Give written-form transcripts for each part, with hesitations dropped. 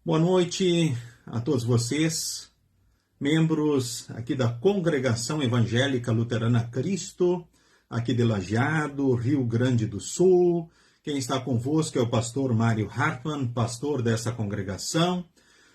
Boa noite a todos vocês, membros aqui da Congregação Evangélica Luterana Cristo, aqui de Lajeado, Rio Grande do Sul. Quem está convosco é o pastor Mário Hartmann, pastor dessa congregação.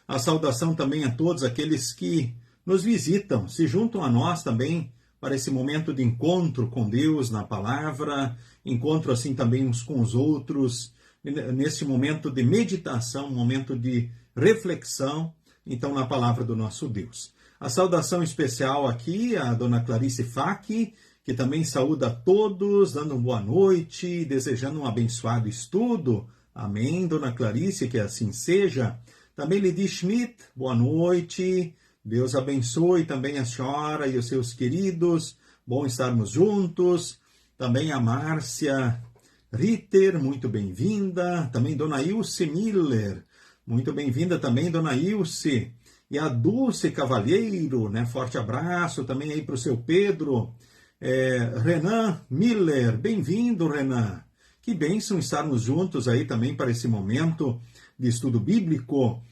A saudação também a todos aqueles que nos visitam, se juntam a nós também para esse momento de encontro com Deus na palavra, encontro assim também uns com os outros, nesse momento de meditação, momento de reflexão, então, na palavra do nosso Deus. A saudação especial aqui a dona Clarice Facchi, que também saúda a todos, dando uma boa noite, desejando um abençoado estudo. Amém, dona Clarice, que assim seja. Também Lidi Schmidt, boa noite, Deus abençoe também a senhora e os seus queridos, bom estarmos juntos. Também a Márcia Ritter, muito bem-vinda. Também Dona Ilse Miller, muito bem-vinda também, Dona Ilse. E a Dulce Cavalheiro, né? Forte abraço também aí para o seu Pedro. Renan Miller, bem-vindo, Renan. Que bênção estarmos juntos aí também para esse momento de estudo bíblico.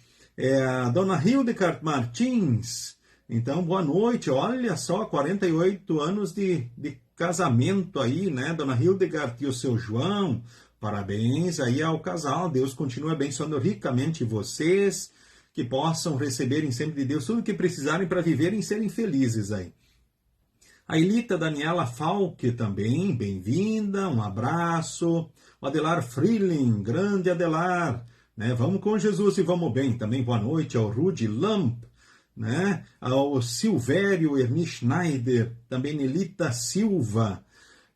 A Dona Hildegard Martins, então, boa noite. Olha só, 48 anos de casamento aí, né, Dona Hildegard e o seu João, parabéns aí ao casal, Deus continue abençoando ricamente vocês, que possam receberem sempre de Deus tudo o que precisarem para viverem e serem felizes aí. A Elita Daniela Falque também, bem-vinda, um abraço. O Adelar Freeling, grande Adelar, né, vamos com Jesus e vamos bem, também boa noite ao Rudy Lamp, né? Ao Silvério Erni Schneider, também Nelita Silva.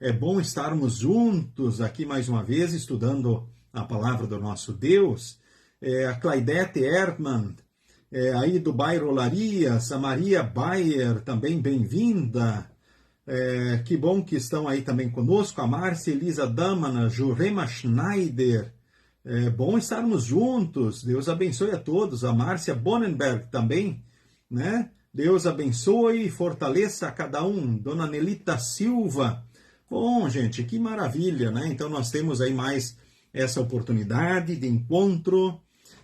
É bom estarmos juntos aqui mais uma vez, estudando a palavra do nosso Deus. A Claudete Erdmann, aí do bairro Larias, a Maria Bayer, também bem-vinda. Que bom que estão aí também conosco, a Márcia Elisa Damana, Jurema Schneider. É bom estarmos juntos, Deus abençoe a todos. A Márcia Bonenberg também, né? Deus abençoe e fortaleça a cada um. Dona Nelita Silva. Bom, gente, que maravilha, né? Então nós temos aí mais essa oportunidade de encontro,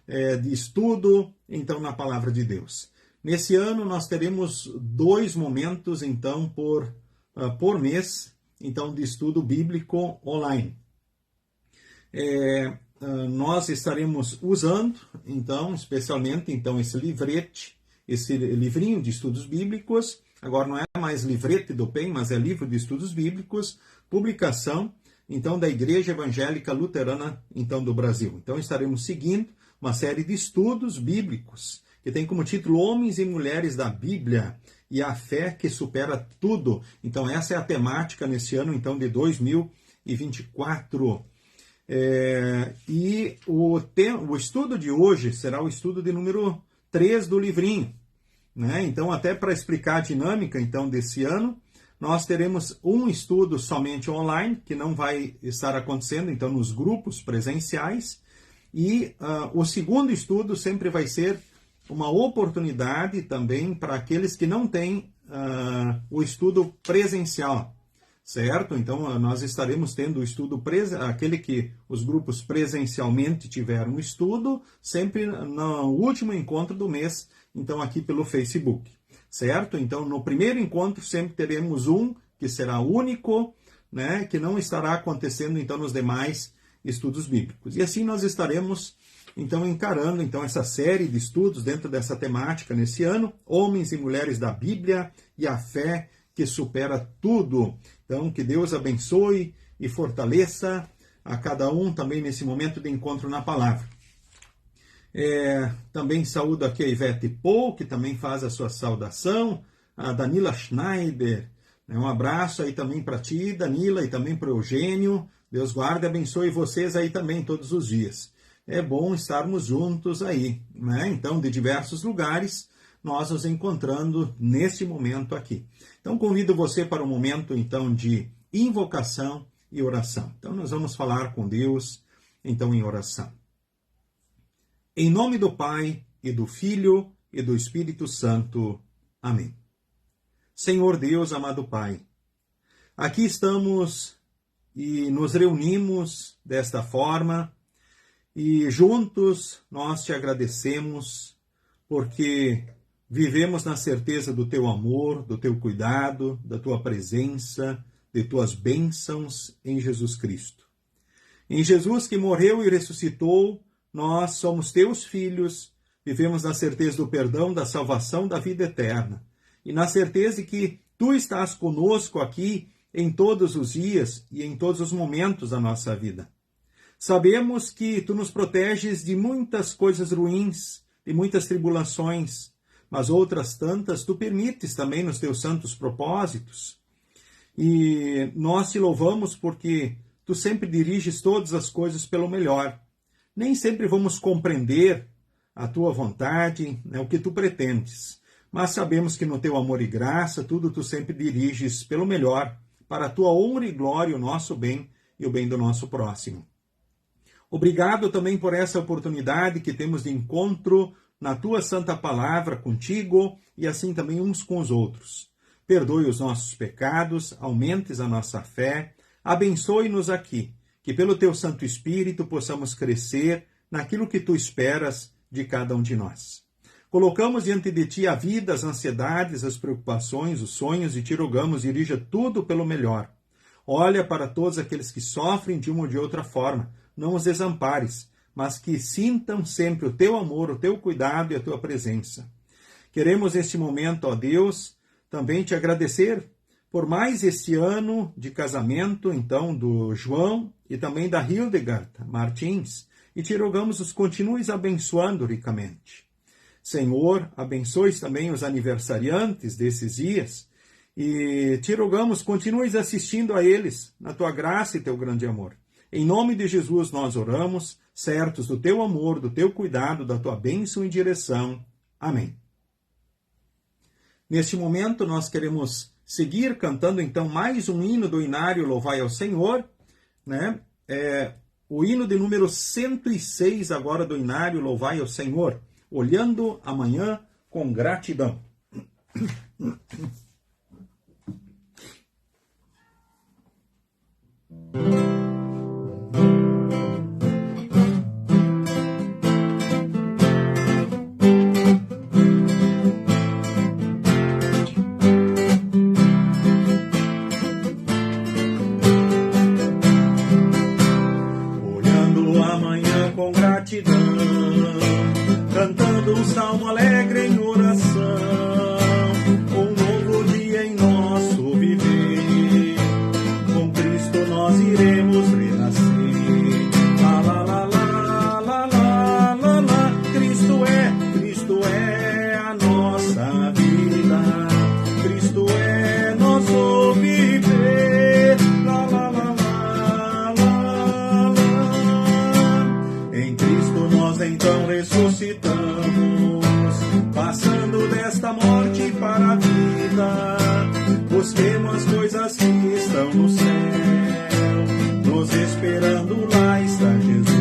de estudo, então, na palavra de Deus. Nesse ano nós teremos 2 momentos, então, por mês, então, de estudo bíblico online. Nós estaremos usando, então, especialmente, então, esse livrete, esse livrinho de estudos bíblicos. Agora não é mais livrete do PEN, mas é livro de estudos bíblicos, publicação, então, da Igreja Evangélica Luterana, então, do Brasil. Então, estaremos seguindo uma série de estudos bíblicos, que tem como título Homens e Mulheres da Bíblia e a Fé que Supera Tudo. Então, essa é a temática nesse ano, então, de 2024. E o estudo de hoje será o estudo de número 3 do livrinho, né? Então, até para explicar a dinâmica então desse ano, nós teremos um estudo somente online, que não vai estar acontecendo então nos grupos presenciais, e o segundo estudo sempre vai ser uma oportunidade também para aqueles que não têm o estudo presencial, certo? Então, nós estaremos tendo o estudo, aquele que os grupos presencialmente tiveram o estudo, sempre no último encontro do mês, então aqui pelo Facebook, certo? Então, no primeiro encontro sempre teremos um que será único, né? Que não estará acontecendo então nos demais estudos bíblicos. E assim nós estaremos então encarando então essa série de estudos dentro dessa temática nesse ano, Homens e Mulheres da Bíblia e a Fé que Supera Tudo. Então, que Deus abençoe e fortaleça a cada um também nesse momento de encontro na palavra. Também saúdo aqui a Ivete Pou, que também faz a sua saudação, a Danila Schneider, né? Um abraço aí também para ti, Danila, e também para o Eugênio. Deus guarde e abençoe vocês aí também todos os dias. É bom estarmos juntos aí, né? Então, de diversos lugares, nós nos encontrando neste momento aqui. Então, convido você para um momento, então, de invocação e oração. Então, nós vamos falar com Deus, então, em oração. Em nome do Pai, e do Filho, e do Espírito Santo. Amém. Senhor Deus, amado Pai, aqui estamos e nos reunimos desta forma, E juntos nós te agradecemos porque vivemos na certeza do teu amor, do teu cuidado, da tua presença, de tuas bênçãos em Jesus Cristo. Em Jesus que morreu e ressuscitou, nós somos teus filhos, vivemos na certeza do perdão, da salvação, da vida eterna. E na certeza de que tu estás conosco aqui em todos os dias e em todos os momentos da nossa vida. Sabemos que tu nos proteges de muitas coisas ruins, de muitas tribulações, mas outras tantas tu permites também nos teus santos propósitos. E nós te louvamos porque tu sempre diriges todas as coisas pelo melhor. Nem sempre vamos compreender a tua vontade, o que tu pretendes, mas sabemos que no teu amor e graça tudo tu sempre diriges pelo melhor, para a tua honra e glória, o nosso bem e o bem do nosso próximo. Obrigado também por essa oportunidade que temos de encontro na tua santa palavra contigo e assim também uns com os outros. Perdoe os nossos pecados, aumentes a nossa fé, abençoe-nos aqui, que pelo teu Santo Espírito possamos crescer naquilo que tu esperas de cada um de nós. Colocamos diante de ti a vida, as ansiedades, as preocupações, os sonhos e te rogamos, dirija tudo pelo melhor. Olha para todos aqueles que sofrem de uma ou de outra forma, não os desampares, mas que sintam sempre o teu amor, o teu cuidado e a tua presença. Queremos neste momento, ó Deus, também te agradecer por mais este ano de casamento, então, do João e também da Hildegard Martins, e te rogamos os continues abençoando ricamente. Senhor, abençoe também os aniversariantes desses dias e te rogamos, continues assistindo a eles na tua graça e teu grande amor. Em nome de Jesus nós oramos, certos do teu amor, do teu cuidado, da tua bênção e direção. Amém. Neste momento nós queremos seguir cantando então mais um hino do Inário Louvai ao Senhor, né? O hino de número 106 agora do Inário Louvai ao Senhor, olhando amanhã com gratidão. Cantando um salmo alegre em oração, um novo dia em nosso viver, com Cristo nós iremos renascer. Lá, lá, lá, lá, lá, lá, lá, lá. Cristo é a nossa vida, Cristo é nosso viver. Lá, lá, lá, lá, lá, lá. Em Cristo nós então ressuscitamos, passando desta morte para a vida. Busquemos as coisas que estão no céu, nos esperando lá está Jesus.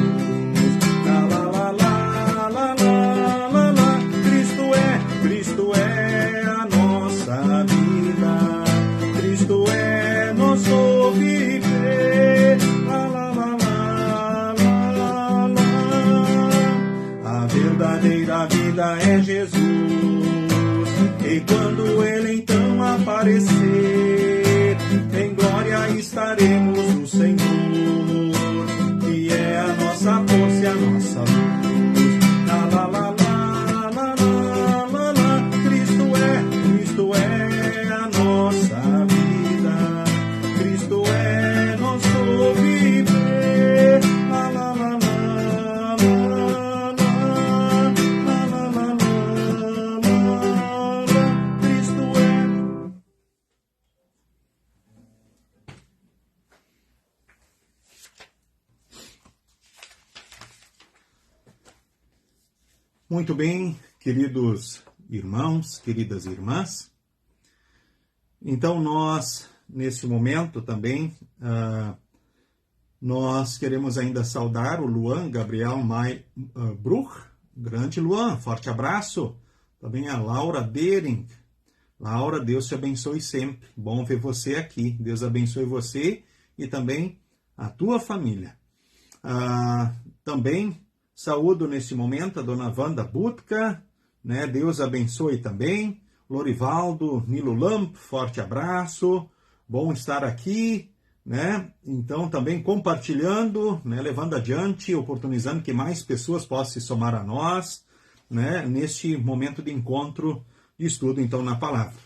Lá, lá, lá, lá, lá, lá, lá, lá. Cristo é a nossa vida, Cristo é nosso viver. Lá, lá, lá, lá, lá, lá. A verdadeira vida é Jesus, e quando Ele então aparecer, em glória estaremos no Senhor, que é a nossa força e a nossa luz. Lá, lá, lá, lá, lá, lá, lá, lá. Cristo é a nossa vida, Cristo é nosso viver. Lá, lá, lá, lá, lá, lá. Muito bem, queridos irmãos, queridas irmãs. Então nós, nesse momento também, nós queremos ainda saudar o Luan Gabriel Bruch, grande Luan, forte abraço. Também a Laura Dering. Laura, Deus te abençoe sempre. Bom ver você aqui. Deus abençoe você e também a tua família. Também Saúdo neste momento a dona Wanda Butka, né? Deus abençoe também. Lorivaldo, Nilo Lamp, forte abraço. Bom estar aqui, né? Então também compartilhando, né? Levando adiante, oportunizando que mais pessoas possam se somar a nós, né? Neste momento de encontro, de estudo então na palavra.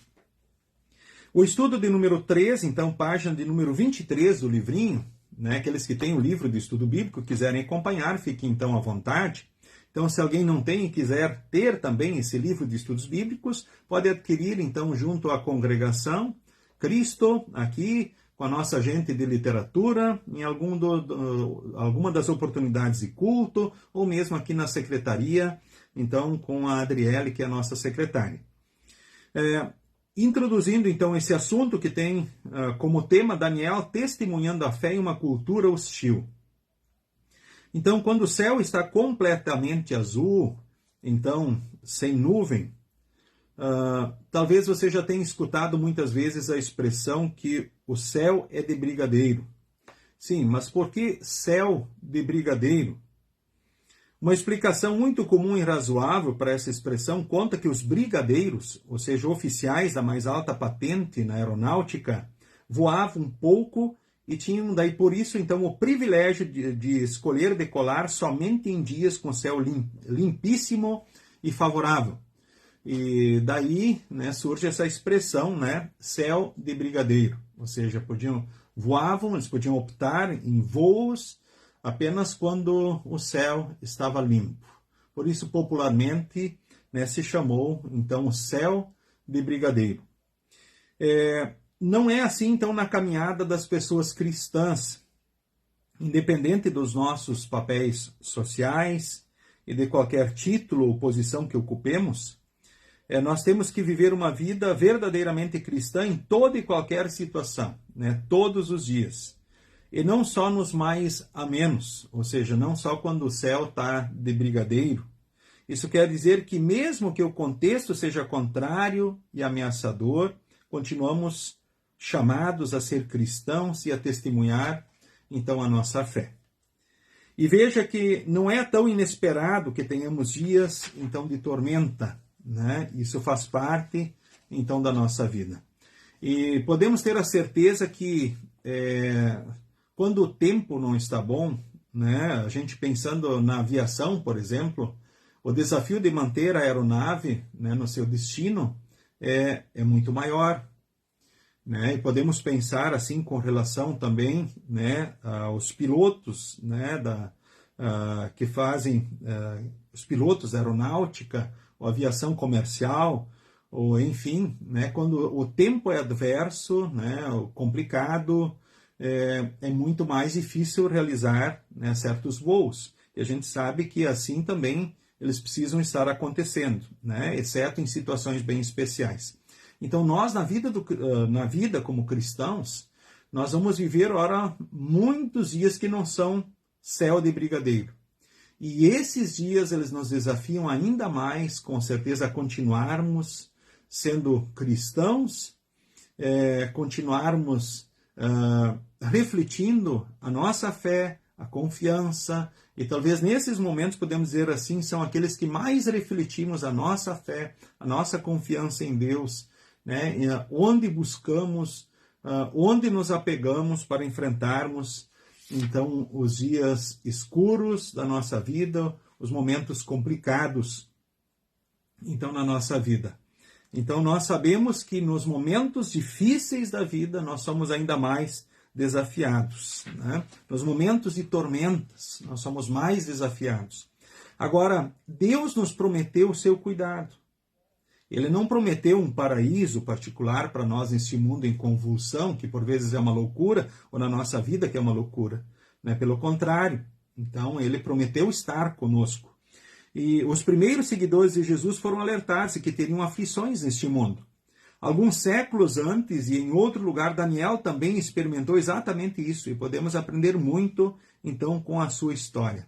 O estudo de número 3, então, página de número 23 do livrinho, né? Aqueles que têm o livro de estudo bíblico, quiserem acompanhar, fiquem então à vontade. Então, se alguém não tem e quiser ter também esse livro de estudos bíblicos, pode adquirir então junto à congregação Cristo, aqui com a nossa agente de literatura, em alguma das oportunidades de culto, ou mesmo aqui na secretaria, então com a Adriele, que é a nossa secretária. Introduzindo, então, esse assunto que tem como tema Daniel testemunhando a fé em uma cultura hostil. Então, quando o céu está completamente azul, então, sem nuvem, talvez você já tenha escutado muitas vezes a expressão que o céu é de brigadeiro. Sim, mas por que céu de brigadeiro? Uma explicação muito comum e razoável para essa expressão conta que os brigadeiros, ou seja, oficiais da mais alta patente na aeronáutica, voavam pouco e tinham daí por isso então o privilégio de escolher decolar somente em dias com céu limpíssimo e favorável. E daí, né, surge essa expressão, né, céu de brigadeiro, ou seja, eles podiam optar em voos apenas quando o céu estava limpo. Por isso, popularmente, né, se chamou, então, o céu de brigadeiro. Não é assim, então, na caminhada das pessoas cristãs. Independente dos nossos papéis sociais e de qualquer título ou posição que ocupemos, nós temos que viver uma vida verdadeiramente cristã em toda e qualquer situação, né, todos os dias. E não só nos mais amenos, ou seja, não só quando o céu está de brigadeiro. Isso quer dizer que mesmo que o contexto seja contrário e ameaçador, continuamos chamados a ser cristãos e a testemunhar, então, a nossa fé. E veja que não é tão inesperado que tenhamos dias, então, de tormenta, né? Isso faz parte, então, da nossa vida. E podemos ter a certeza que quando o tempo não está bom, né, a gente pensando na aviação, por exemplo, o desafio de manter a aeronave, né, no seu destino é muito maior. Né, e podemos pensar assim com relação também, né, aos pilotos, né, que fazem os pilotos da aeronáutica, ou aviação comercial, ou enfim, né, quando o tempo é adverso, né, complicado, é muito mais difícil realizar, né, certos voos. E a gente sabe que assim também eles precisam estar acontecendo, né, exceto em situações bem especiais. Então nós, na vida como cristãos, nós vamos viver, ora, muitos dias que não são céu de brigadeiro. E esses dias eles nos desafiam ainda mais, com certeza, a continuarmos sendo cristãos, continuarmos refletindo a nossa fé, a confiança, e talvez nesses momentos, podemos dizer assim, são aqueles que mais refletimos a nossa fé, a nossa confiança em Deus, né? Onde buscamos, onde nos apegamos para enfrentarmos, então, os dias escuros da nossa vida, os momentos complicados, então, na nossa vida. Então, nós sabemos que nos momentos difíceis da vida, nós somos ainda mais desafiados, né? Nos momentos de tormentas, nós somos mais desafiados. Agora, Deus nos prometeu o seu cuidado. Ele não prometeu um paraíso particular para nós neste mundo em convulsão, que por vezes é uma loucura, ou na nossa vida que é uma loucura, né? Pelo contrário, então ele prometeu estar conosco. E os primeiros seguidores de Jesus foram alertar-se que teriam aflições neste mundo. Alguns séculos antes, e em outro lugar, Daniel também experimentou exatamente isso, e podemos aprender muito, então, com a sua história.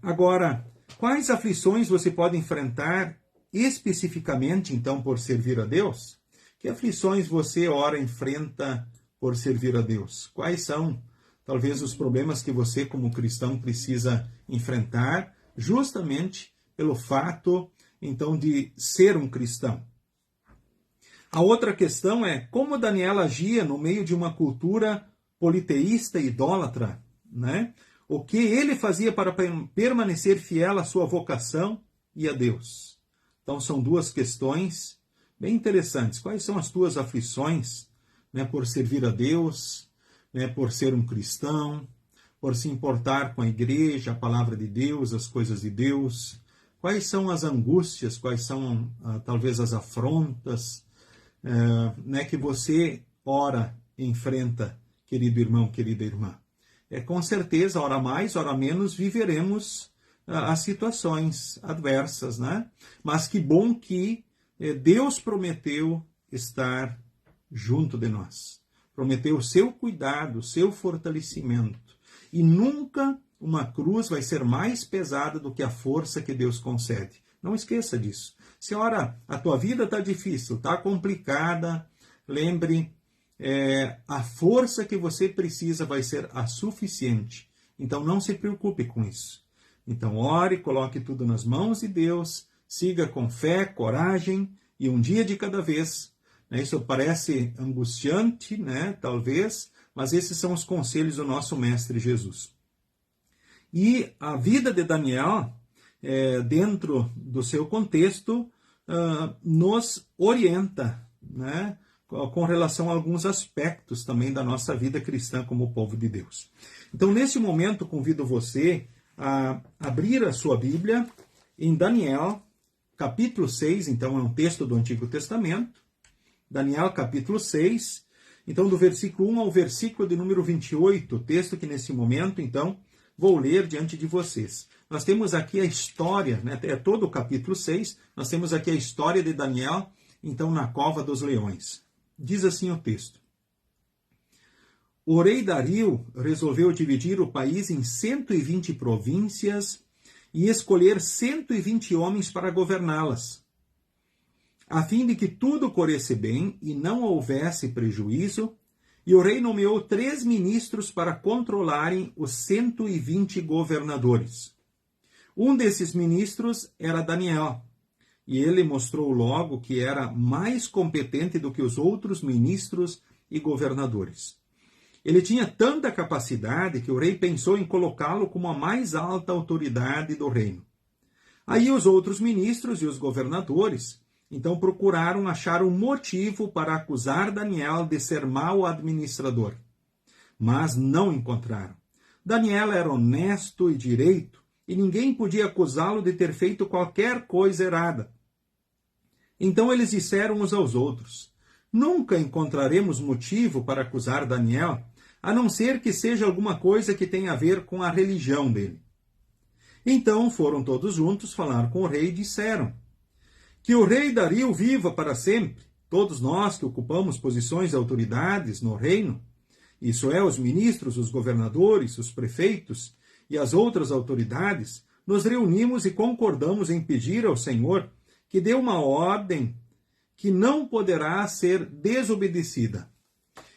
Agora, quais aflições você pode enfrentar especificamente, então, por servir a Deus? Que aflições você, ora, enfrenta por servir a Deus? Quais são talvez os problemas que você como cristão precisa enfrentar, justamente pelo fato, então, de ser um cristão. A outra questão é como Daniel agia no meio de uma cultura politeísta e idólatra, né? O que ele fazia para permanecer fiel à sua vocação e a Deus. Então, são duas questões bem interessantes. Quais são as tuas aflições, né, por servir a Deus, né, por ser um cristão, por se importar com a igreja, a palavra de Deus, as coisas de Deus? Quais são as angústias, quais são talvez as afrontas, né, que você ora e enfrenta, querido irmão, querida irmã? Com certeza, ora mais, ora menos, viveremos as situações adversas, né? Mas que bom que Deus prometeu estar junto de nós. Prometeu o seu cuidado, o seu fortalecimento. E nunca uma cruz vai ser mais pesada do que a força que Deus concede. Não esqueça disso. Se ora, a tua vida está difícil, está complicada, lembre, a força que você precisa vai ser a suficiente. Então não se preocupe com isso. Então ore, coloque tudo nas mãos de Deus, siga com fé, coragem e um dia de cada vez. Isso parece angustiante, né? Talvez, mas esses são os conselhos do nosso Mestre Jesus. E a vida de Daniel, dentro do seu contexto, nos orienta, né, com relação a alguns aspectos também da nossa vida cristã como povo de Deus. Então, nesse momento, convido você a abrir a sua Bíblia em Daniel, capítulo 6, então é um texto do Antigo Testamento, Daniel, capítulo 6, então do versículo 1 ao versículo de número 28, texto que nesse momento, então, vou ler diante de vocês. Nós temos aqui a história, né, todo o capítulo 6, nós temos aqui a história de Daniel, então, na cova dos leões. Diz assim o texto: O rei Dario resolveu dividir o país em 120 províncias e escolher 120 homens para governá-las, a fim de que tudo corresse bem e não houvesse prejuízo, e o rei nomeou 3 ministros para controlarem os 120 governadores. Um desses ministros era Daniel, e ele mostrou logo que era mais competente do que os outros ministros e governadores. Ele tinha tanta capacidade que o rei pensou em colocá-lo como a mais alta autoridade do reino. Aí os outros ministros e os governadores, então, procuraram achar um motivo para acusar Daniel de ser mau administrador. Mas não encontraram. Daniel era honesto e direito, e ninguém podia acusá-lo de ter feito qualquer coisa errada. Então eles disseram uns aos outros: Nunca encontraremos motivo para acusar Daniel, a não ser que seja alguma coisa que tenha a ver com a religião dele. Então foram todos juntos falar com o rei e disseram: Que o rei Dario viva para sempre. Todos nós que ocupamos posições de autoridades no reino, isso é, os ministros, os governadores, os prefeitos e as outras autoridades, nos reunimos e concordamos em pedir ao Senhor que dê uma ordem que não poderá ser desobedecida.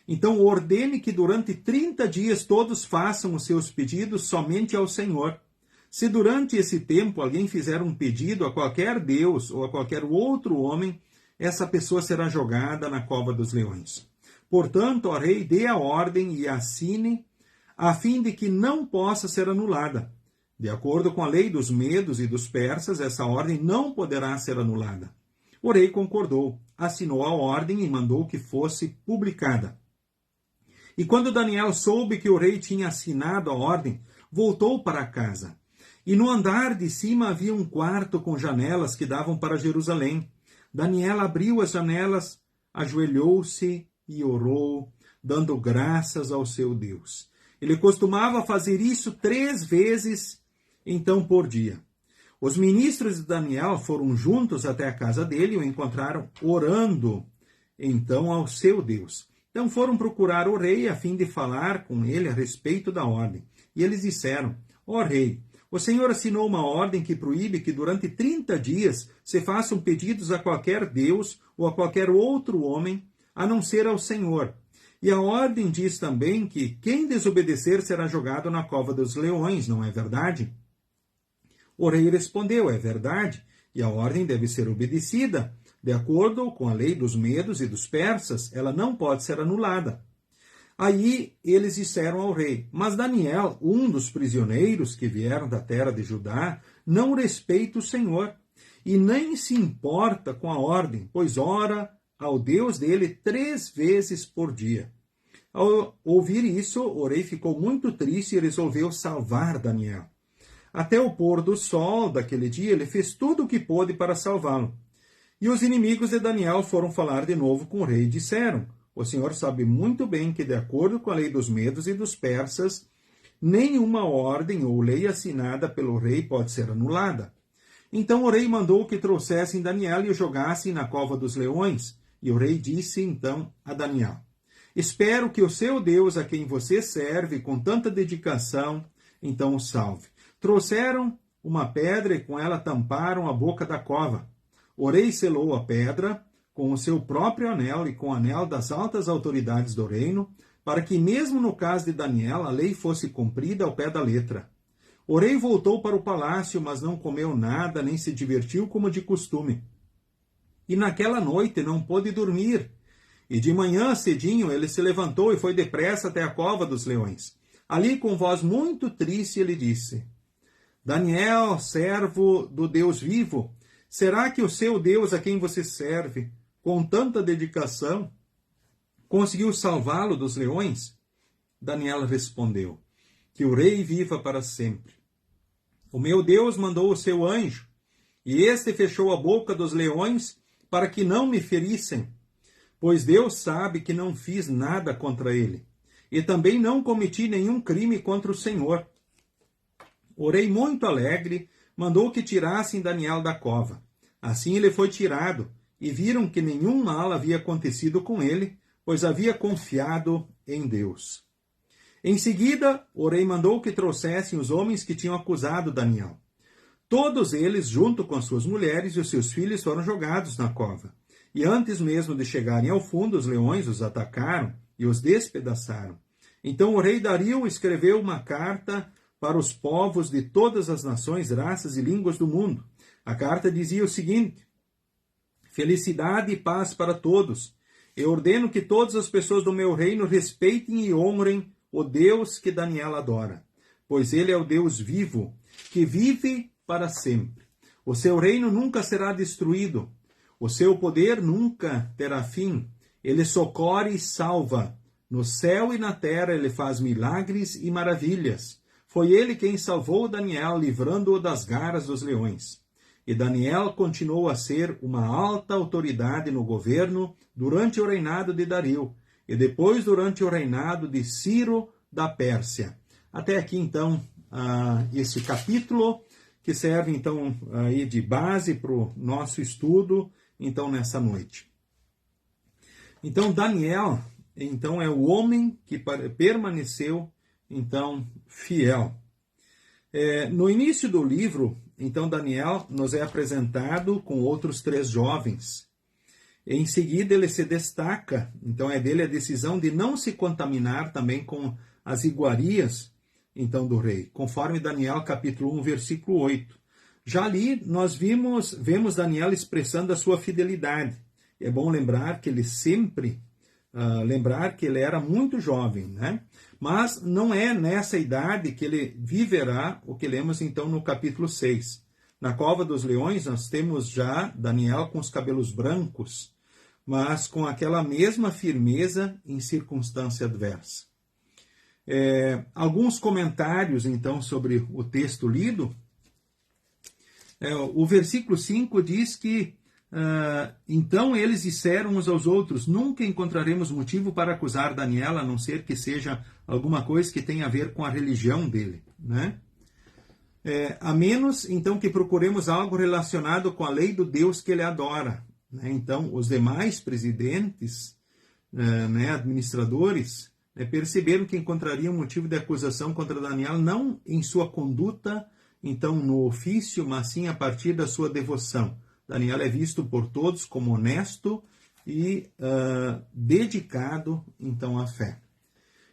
Então ordene que durante 30 dias todos façam os seus pedidos somente ao Senhor. Se durante esse tempo alguém fizer um pedido a qualquer Deus ou a qualquer outro homem, essa pessoa será jogada na cova dos leões. Portanto, ó rei, dê a ordem e assine, a fim de que não possa ser anulada. De acordo com a lei dos medos e dos persas, essa ordem não poderá ser anulada. O rei concordou, assinou a ordem e mandou que fosse publicada. E quando Daniel soube que o rei tinha assinado a ordem, voltou para casa. E no andar de cima havia um quarto com janelas que davam para Jerusalém. Daniel abriu as janelas, ajoelhou-se e orou, dando graças ao seu Deus. Ele costumava fazer isso 3 vezes, então, por dia. Os ministros de Daniel foram juntos até a casa dele e o encontraram orando, então, ao seu Deus. Então foram procurar o rei a fim de falar com ele a respeito da ordem. E eles disseram: ó rei, o Senhor assinou uma ordem que proíbe que durante 30 dias se façam pedidos a qualquer Deus ou a qualquer outro homem, a não ser ao Senhor. E a ordem diz também que quem desobedecer será jogado na cova dos leões, não é verdade? O rei respondeu, é verdade, e a ordem deve ser obedecida. De acordo com a lei dos medos e dos persas, ela não pode ser anulada. Aí eles disseram ao rei, mas Daniel, um dos prisioneiros que vieram da terra de Judá, não respeita o Senhor e nem se importa com a ordem, pois ora ao Deus dele 3 vezes por dia. Ao ouvir isso, o rei ficou muito triste e resolveu salvar Daniel. Até o pôr do sol daquele dia, ele fez tudo o que pôde para salvá-lo. E os inimigos de Daniel foram falar de novo com o rei e disseram, o Senhor sabe muito bem que, de acordo com a lei dos medos e dos persas, nenhuma ordem ou lei assinada pelo rei pode ser anulada. Então o rei mandou que trouxessem Daniel e o jogassem na cova dos leões. E o rei disse então a Daniel, espero que o seu Deus, a quem você serve com tanta dedicação, então o salve. Trouxeram uma pedra e com ela tamparam a boca da cova. O rei selou a pedra com o seu próprio anel e com o anel das altas autoridades do reino, para que mesmo no caso de Daniel a lei fosse cumprida ao pé da letra. O rei voltou para o palácio, mas não comeu nada, nem se divertiu como de costume. E naquela noite não pôde dormir. E de manhã cedinho ele se levantou e foi depressa até a cova dos leões. Ali, com voz muito triste, ele disse, Daniel, servo do Deus vivo, será que o seu Deus, a quem você serve, com tanta dedicação, conseguiu salvá-lo dos leões? Daniel respondeu, que o rei viva para sempre. O meu Deus mandou o seu anjo, e este fechou a boca dos leões para que não me ferissem, pois Deus sabe que não fiz nada contra ele, e também não cometi nenhum crime contra o Senhor. O rei, muito alegre, mandou que tirassem Daniel da cova. Assim ele foi tirado, e viram que nenhum mal havia acontecido com ele, pois havia confiado em Deus. Em seguida, o rei mandou que trouxessem os homens que tinham acusado Daniel. Todos eles, junto com suas mulheres e os seus filhos, foram jogados na cova. E antes mesmo de chegarem ao fundo, os leões os atacaram e os despedaçaram. Então o rei Dario escreveu uma carta para os povos de todas as nações, raças e línguas do mundo. A carta dizia o seguinte, felicidade e paz para todos. Eu ordeno que todas as pessoas do meu reino respeitem e honrem o Deus que Daniel adora, pois ele é o Deus vivo, que vive para sempre. O seu reino nunca será destruído, o seu poder nunca terá fim. Ele socorre e salva. No céu e na terra ele faz milagres e maravilhas. Foi ele quem salvou Daniel, livrando-o das garras dos leões. E Daniel continuou a ser uma alta autoridade no governo durante o reinado de Dario, e depois durante o reinado de Ciro da Pérsia. Até aqui, então, esse capítulo, que serve, então, aí de base para o nosso estudo, então, nessa noite. Então, Daniel, então, é o homem que permaneceu, então, fiel. No início do livro, então, Daniel nos é apresentado com outros 3 jovens. Em seguida, ele se destaca, então é dele a decisão de não se contaminar também com as iguarias, então, do rei, conforme Daniel capítulo 1, versículo 8. Já ali, nós vemos Daniel expressando a sua fidelidade. É bom lembrar que ele sempre, que ele era muito jovem, né? Mas não é nessa idade que ele viverá o que lemos então no capítulo 6. Na cova dos leões nós temos já Daniel com os cabelos brancos, mas com aquela mesma firmeza em circunstância adversa. Alguns comentários então sobre o texto lido. O versículo 5 diz que então eles disseram uns aos outros, nunca encontraremos motivo para acusar Daniel, a não ser que seja alguma coisa que tenha a ver com a religião dele, né? A menos, então, que procuremos algo relacionado com a lei do Deus que ele adora, né? Então, os demais presidentes, administradores, perceberam que encontrariam motivo de acusação contra Daniel, não em sua conduta, então, no ofício, mas sim a partir da sua devoção. Daniel é visto por todos como honesto e dedicado, então, à fé.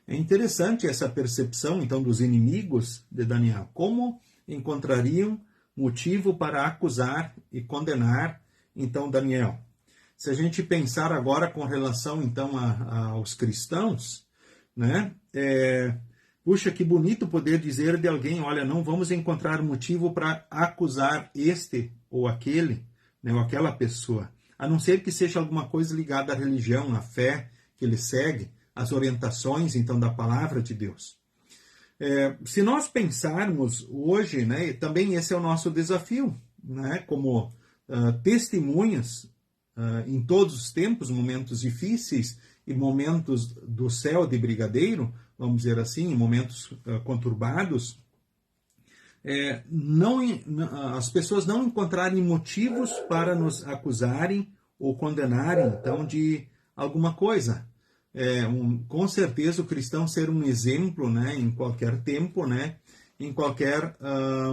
É interessante essa percepção, então, dos inimigos de Daniel. Como encontrariam motivo para acusar e condenar, então, Daniel? Se a gente pensar agora com relação, então, aos cristãos, né? Puxa, que bonito poder dizer de alguém, olha, não vamos encontrar motivo para acusar este ou aquele, né, ou aquela pessoa, a não ser que seja alguma coisa ligada à religião, à fé que ele segue, às orientações, então, da palavra de Deus. Se nós pensarmos hoje, né, também esse é o nosso desafio, né, como testemunhas em todos os tempos, momentos difíceis e momentos do céu de brigadeiro, vamos dizer assim, em momentos conturbados, as pessoas não encontrarem motivos para nos acusarem ou condenarem, então, de alguma coisa. Com certeza o cristão ser um exemplo, né, em qualquer tempo, né, em qualquer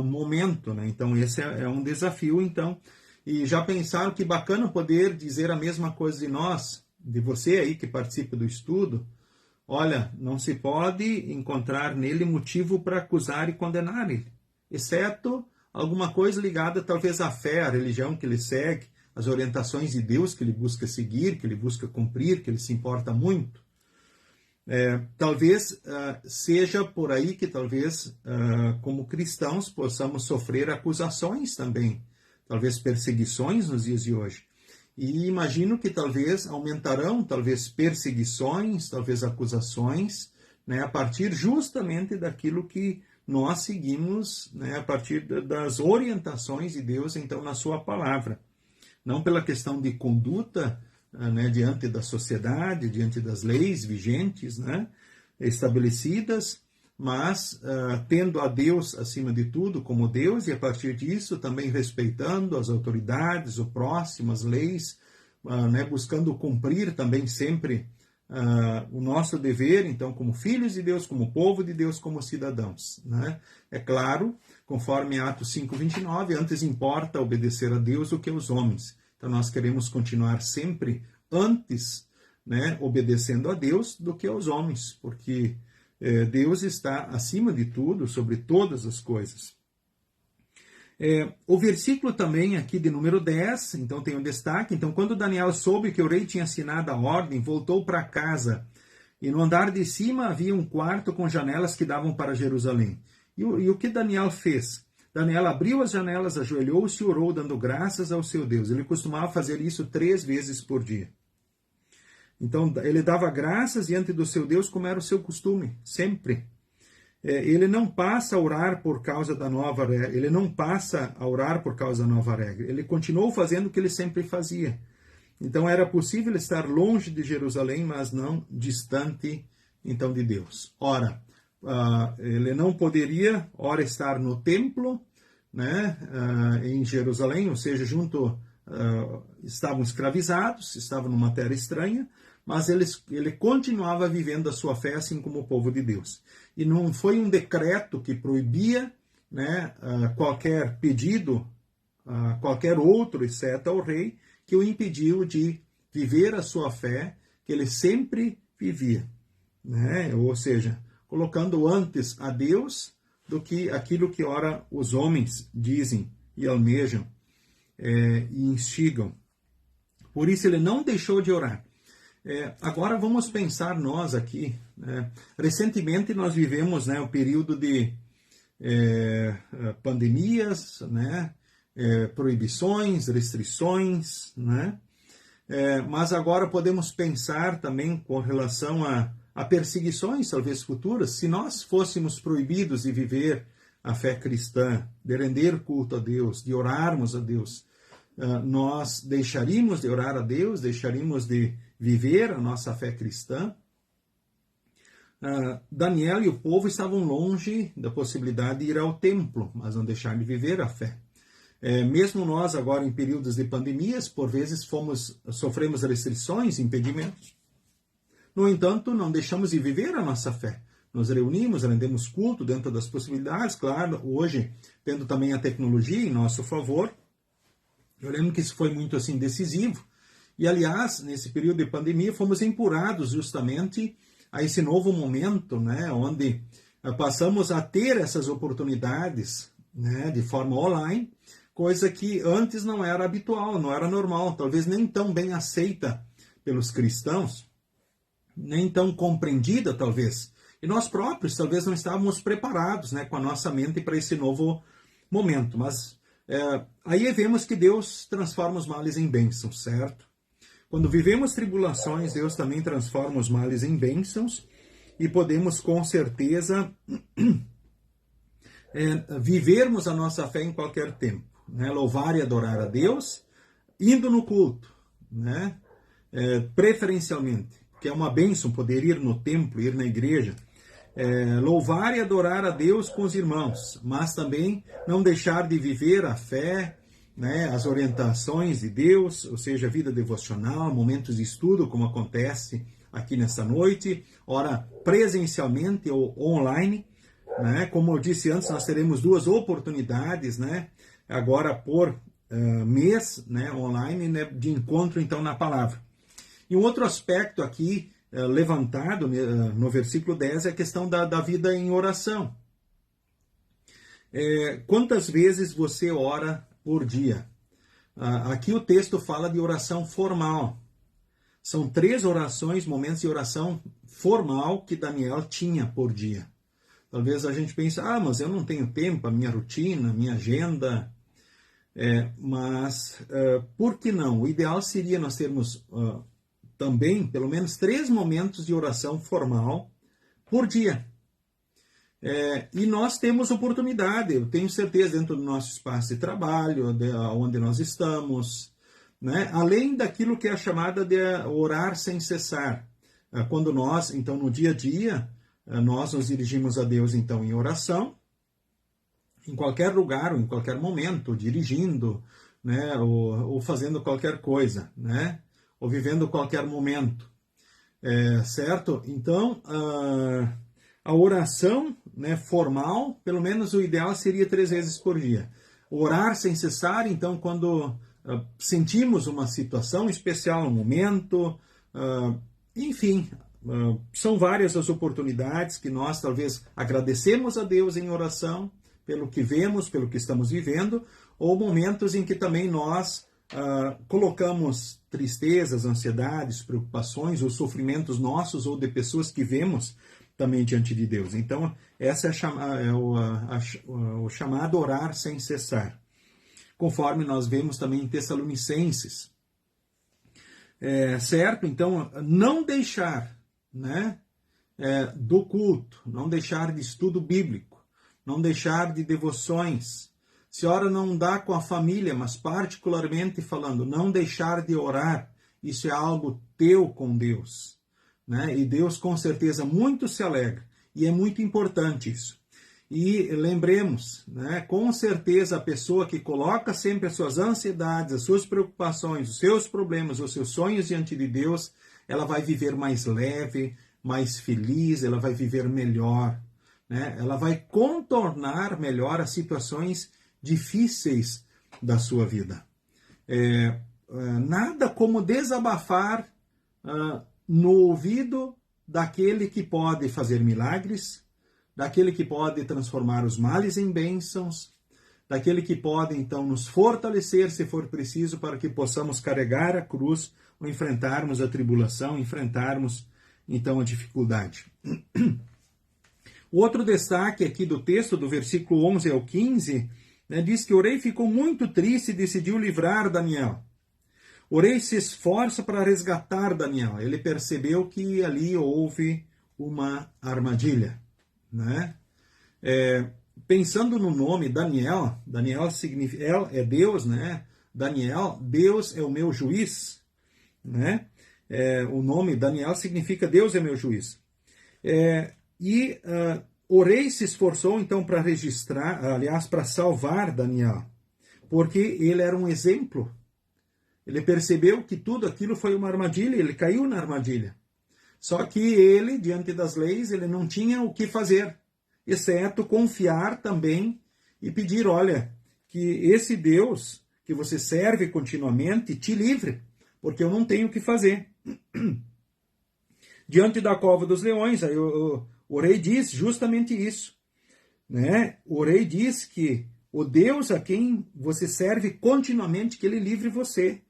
momento, né? Então esse é um desafio, então. E já pensaram que bacana poder dizer a mesma coisa de nós, de você aí que participa do estudo? Olha, não se pode encontrar nele motivo para acusar e condenar ele, exceto alguma coisa ligada talvez à fé, à religião que ele segue, as orientações de Deus que ele busca seguir, que ele busca cumprir, que ele se importa muito. Talvez seja por aí que talvez, como cristãos, possamos sofrer acusações também, talvez perseguições nos dias de hoje. E imagino que talvez aumentarão, talvez perseguições, talvez acusações, né, a partir justamente daquilo que nós seguimos, né, a partir das orientações de Deus, então, na sua palavra. Não pela questão de conduta, né, diante da sociedade, diante das leis vigentes, né, estabelecidas, mas tendo a Deus acima de tudo como Deus, e a partir disso também respeitando as autoridades, o próximo, as leis, né, buscando cumprir também sempre o nosso dever, então, como filhos de Deus, como povo de Deus, como cidadãos, né? É claro, conforme Atos 5:29, antes importa obedecer a Deus do que aos homens. Então, nós queremos continuar sempre antes, né, obedecendo a Deus do que aos homens, porque Deus está acima de tudo, sobre todas as coisas. O versículo também aqui de número 10, então tem um destaque. Então, quando Daniel soube que o rei tinha assinado a ordem, voltou para casa. E no andar de cima havia um quarto com janelas que davam para Jerusalém. E o que Daniel fez? Daniel abriu as janelas, ajoelhou-se e orou, dando graças ao seu Deus. Ele costumava fazer isso 3 vezes por dia. Então, ele dava graças diante do seu Deus, como era o seu costume, sempre. Ele não passa a orar por causa da nova regra. Ele não passa a orar por causa da nova regra. Ele continuou fazendo o que ele sempre fazia. Então, era possível estar longe de Jerusalém, mas não distante, então, de Deus. Ora, ele não poderia, ora, estar no templo, né, em Jerusalém, ou seja, estavam escravizados, estavam numa terra estranha, mas ele continuava vivendo a sua fé assim como o povo de Deus. E não foi um decreto que proibia, né, qualquer pedido, qualquer outro, exceto ao rei, que o impediu de viver a sua fé, que ele sempre vivia, né? Ou seja, colocando antes a Deus do que aquilo que ora os homens dizem e almejam e instigam. Por isso ele não deixou de orar. Agora vamos pensar nós aqui, né? Recentemente nós vivemos, né, um período de pandemias, né, proibições, restrições, né? Mas agora podemos pensar também com relação a perseguições, talvez futuras. Se nós fôssemos proibidos de viver a fé cristã, de render culto a Deus, de orarmos a Deus, nós deixaríamos de orar a Deus, deixaríamos de viver a nossa fé cristã. Daniel e o povo estavam longe da possibilidade de ir ao templo, mas não deixar de viver a fé. Mesmo nós agora em períodos de pandemias, por vezes sofremos restrições, impedimentos. No entanto, não deixamos de viver a nossa fé. Nos reunimos, rendemos culto dentro das possibilidades, claro, hoje tendo também a tecnologia em nosso favor. Eu lembro que isso foi muito assim decisivo. E, aliás, nesse período de pandemia, fomos empurrados justamente a esse novo momento, né, onde passamos a ter essas oportunidades, né, de forma online, coisa que antes não era habitual, não era normal, talvez nem tão bem aceita pelos cristãos, nem tão compreendida, talvez. E nós próprios, talvez, não estávamos preparados, né, com a nossa mente para esse novo momento. Mas aí vemos que Deus transforma os males em bênçãos, certo? Quando vivemos tribulações, Deus também transforma os males em bênçãos e podemos, com certeza, vivermos a nossa fé em qualquer tempo, né? Louvar e adorar a Deus, indo no culto, né? Preferencialmente, que é uma bênção poder ir no templo, ir na igreja, louvar e adorar a Deus com os irmãos, mas também não deixar de viver a fé, né, as orientações de Deus, ou seja, vida devocional, momentos de estudo, como acontece aqui nessa noite, ora presencialmente ou online, né? Como eu disse antes, nós teremos 2 oportunidades, né, agora por mês, né, online, né, de encontro então na palavra. E um outro aspecto aqui levantado no versículo 10 é a questão da vida em oração. Quantas vezes você ora por dia? Aqui o texto fala de oração formal. São 3 orações, momentos de oração formal que Daniel tinha por dia. Talvez a gente pense, mas eu não tenho tempo, a minha rotina, a minha agenda. Mas por que não? O ideal seria nós termos também pelo menos 3 momentos de oração formal por dia. E nós temos oportunidade, eu tenho certeza, dentro do nosso espaço de trabalho, onde nós estamos, né? Além daquilo que é a chamada de orar sem cessar. Quando nós, então, no dia a dia, nós nos dirigimos a Deus, então, em oração, em qualquer lugar, ou em qualquer momento, dirigindo, né? Ou fazendo qualquer coisa, né? Ou vivendo qualquer momento, certo? Então, a oração, né, formal, pelo menos o ideal seria 3 vezes por dia. Orar sem cessar, então, quando sentimos uma situação especial, um momento, enfim, são várias as oportunidades que nós talvez agradecemos a Deus em oração, pelo que vemos, pelo que estamos vivendo, ou momentos em que também nós colocamos tristezas, ansiedades, preocupações ou sofrimentos nossos ou de pessoas que vemos também diante de Deus. Então, essa é o chamado orar sem cessar, conforme nós vemos também em Tessalonicenses. Certo? Então, não deixar, né, do culto, não deixar de estudo bíblico, não deixar de devoções. Se ora não dá com a família, mas particularmente falando, não deixar de orar, isso é algo teu com Deus, né? E Deus com certeza muito se alegra, e é muito importante isso. E lembremos, né, com certeza a pessoa que coloca sempre as suas ansiedades, as suas preocupações, os seus problemas, os seus sonhos diante de Deus, ela vai viver mais leve, mais feliz, ela vai viver melhor, né? Ela vai contornar melhor as situações difíceis da sua vida. Nada como desabafar no ouvido daquele que pode fazer milagres, daquele que pode transformar os males em bênçãos, daquele que pode, então, nos fortalecer, se for preciso, para que possamos carregar a cruz, ou enfrentarmos a tribulação, enfrentarmos, então, a dificuldade. O outro destaque aqui do texto, do versículo 11 ao 15, né, diz que Orei ficou muito triste e decidiu livrar Daniel. Orei se esforça para resgatar Daniel. Ele percebeu que ali houve uma armadilha, né? Pensando no nome Daniel, Daniel significa, é Deus, né? Daniel, Deus é o meu juiz, né? O nome Daniel significa Deus é meu juiz. Orei se esforçou então para registrar, aliás, para salvar Daniel, porque ele era um exemplo. Ele percebeu que tudo aquilo foi uma armadilha, ele caiu na armadilha. Só que ele, diante das leis, ele não tinha o que fazer, exceto confiar também e pedir, olha, que esse Deus que você serve continuamente te livre, porque eu não tenho o que fazer. Diante da cova dos leões, aí o rei diz justamente isso, né? O rei diz que o Deus a quem você serve continuamente, que ele livre você.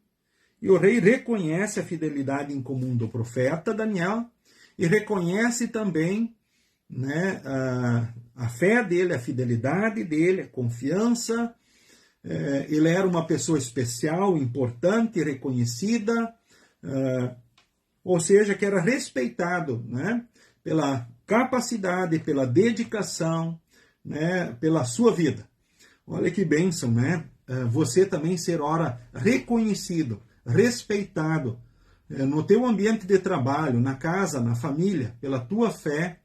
E o rei reconhece a fidelidade incomum do profeta Daniel e reconhece também, né, a fé dele, a fidelidade dele, a confiança. Ele era uma pessoa especial, importante, reconhecida, ou seja, que era respeitado, né, pela capacidade, pela dedicação, né, pela sua vida. Olha que bênção, né? Você também ser ora reconhecido, respeitado no teu ambiente de trabalho, na casa, na família, pela tua fé.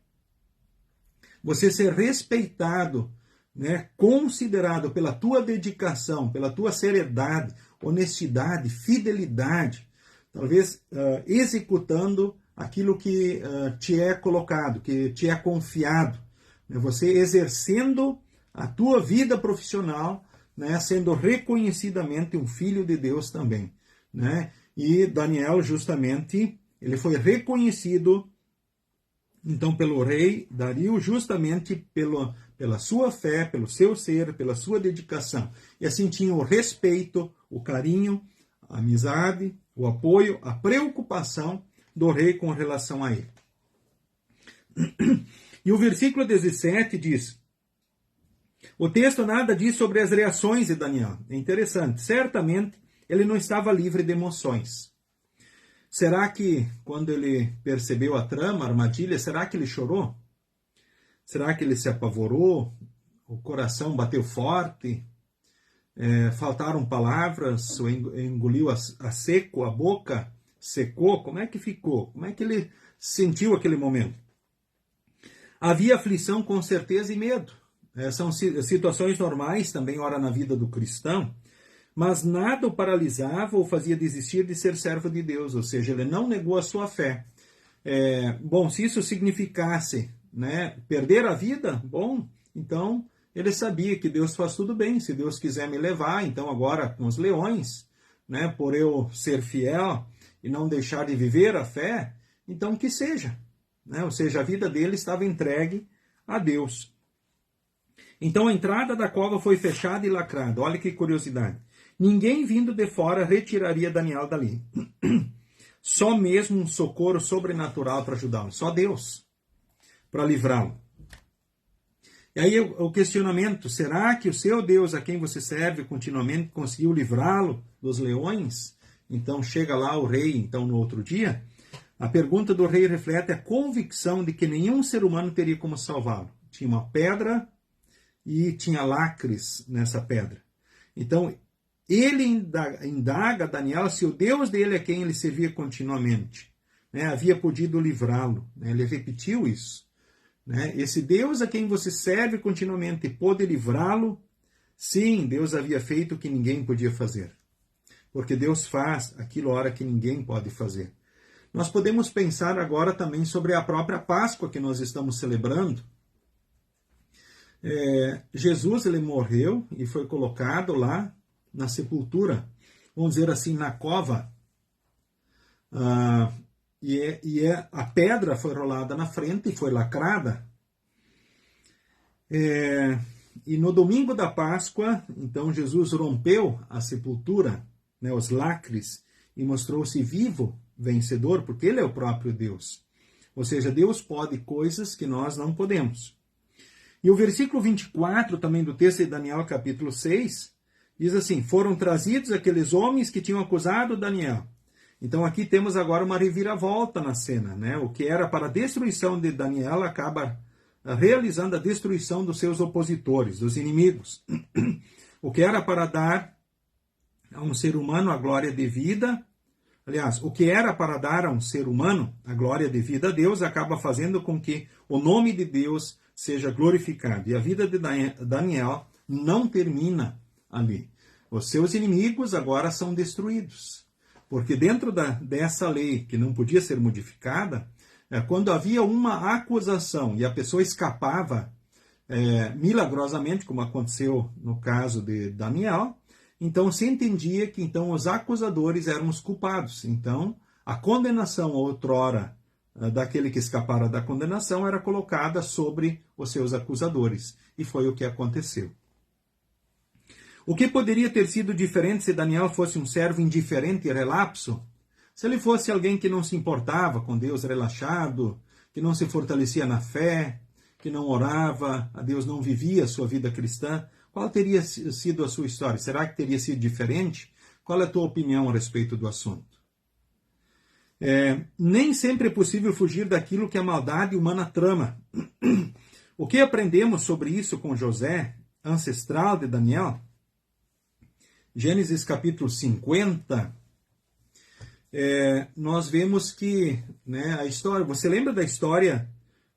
Você ser respeitado, né, considerado pela tua dedicação, pela tua seriedade, honestidade, fidelidade, talvez executando aquilo que te é colocado, que te é confiado, né, você exercendo a tua vida profissional, né, sendo reconhecidamente um filho de Deus também, né? E Daniel, justamente, ele foi reconhecido então pelo rei Dario, justamente pela sua fé, pelo seu ser, pela sua dedicação. E assim tinha o respeito, o carinho, a amizade, o apoio, a preocupação do rei com relação a ele. E o versículo 17 diz, o texto nada diz sobre as reações de Daniel. É interessante, certamente ele não estava livre de emoções. Será que, quando ele percebeu a trama, a armadilha, será que ele chorou? Será que ele se apavorou? O coração bateu forte? Faltaram palavras? Ou engoliu a seco? A boca secou? Como é que ficou? Como é que ele sentiu aquele momento? Havia aflição, com certeza, e medo. São situações normais também, ora, na vida do cristão. Mas nada o paralisava ou fazia desistir de ser servo de Deus, ou seja, ele não negou a sua fé. Bom, se isso significasse, né, perder a vida, bom, então ele sabia que Deus faz tudo bem, se Deus quiser me levar, então agora com os leões, né, por eu ser fiel e não deixar de viver a fé, então que seja, né, ou seja, a vida dele estava entregue a Deus. Então a entrada da cova foi fechada e lacrada, olha que curiosidade. Ninguém vindo de fora retiraria Daniel dali. Só mesmo um socorro sobrenatural para ajudá-lo. Só Deus para livrá-lo. E aí o questionamento, será que o seu Deus a quem você serve continuamente conseguiu livrá-lo dos leões? Então chega lá o rei, então no outro dia. A pergunta do rei reflete a convicção de que nenhum ser humano teria como salvá-lo. Tinha uma pedra e tinha lacres nessa pedra. Então ele indaga Daniel se o Deus dele, a quem ele servia continuamente, né, havia podido livrá-lo. Né, ele repetiu isso. Né, esse Deus a quem você serve continuamente pôde livrá-lo? Sim, Deus havia feito o que ninguém podia fazer. Porque Deus faz aquilo ora que ninguém pode fazer. Nós podemos pensar agora também sobre a própria Páscoa que nós estamos celebrando. Jesus, ele morreu e foi colocado lá na sepultura, vamos dizer assim, na cova, a pedra foi rolada na frente e foi lacrada. E no domingo da Páscoa, então Jesus rompeu a sepultura, né, os lacres, e mostrou-se vivo, vencedor, porque ele é o próprio Deus. Ou seja, Deus pode coisas que nós não podemos. E o versículo 24 também do texto de Daniel, capítulo 6, diz assim, foram trazidos aqueles homens que tinham acusado Daniel. Então aqui temos agora uma reviravolta na cena, né? O que era para a destruição de Daniel acaba realizando a destruição dos seus opositores, dos inimigos. O que era para dar a um ser humano a glória devida, aliás, o que era para dar a um ser humano a glória devida a Deus, acaba fazendo com que o nome de Deus seja glorificado. E a vida de Daniel não termina ali. Os seus inimigos agora são destruídos. Porque dentro dessa lei, que não podia ser modificada, quando havia uma acusação e a pessoa escapava milagrosamente, como aconteceu no caso de Daniel, então se entendia que então os acusadores eram os culpados. Então, a condenação outrora daquele que escapara da condenação era colocada sobre os seus acusadores. E foi o que aconteceu. O que poderia ter sido diferente se Daniel fosse um servo indiferente e relapso? Se ele fosse alguém que não se importava com Deus, relaxado, que não se fortalecia na fé, que não orava, a Deus não vivia a sua vida cristã, qual teria sido a sua história? Será que teria sido diferente? Qual é a tua opinião a respeito do assunto? Nem sempre é possível fugir daquilo que a maldade humana trama. O que aprendemos sobre isso com José, ancestral de Daniel? Gênesis capítulo 50, nós vemos que a história... Você lembra da história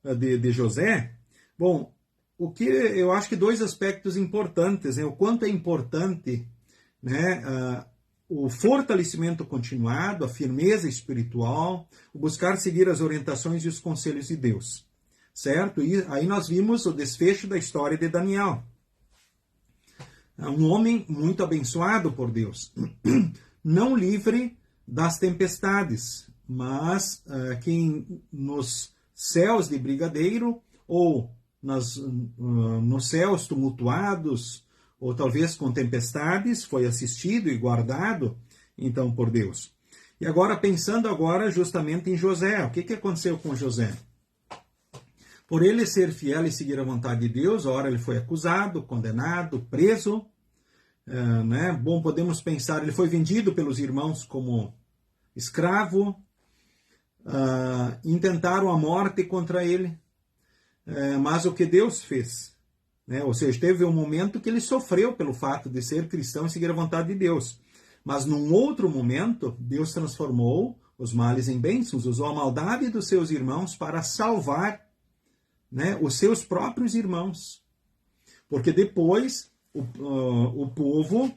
de José? Bom, o que eu acho que dois aspectos importantes, o quanto é importante o fortalecimento continuado, a firmeza espiritual, o buscar seguir as orientações e os conselhos de Deus, certo? E aí nós vimos o desfecho da história de Daniel. Um homem muito abençoado por Deus, não livre das tempestades, mas que nos céus de brigadeiro ou nos céus tumultuados, ou talvez com tempestades, foi assistido e guardado, então, por Deus. E agora, pensando agora justamente em José, o que aconteceu com José? Por ele ser fiel e seguir a vontade de Deus, ora ele foi acusado, condenado, preso, Bom, podemos pensar, ele foi vendido pelos irmãos como escravo, intentaram a morte contra ele, mas o que Deus fez? Ou seja, teve um momento que ele sofreu pelo fato de ser cristão e seguir a vontade de Deus. Mas num outro momento, Deus transformou os males em bênçãos, usou a maldade dos seus irmãos para salvar os seus próprios irmãos. Porque depois o povo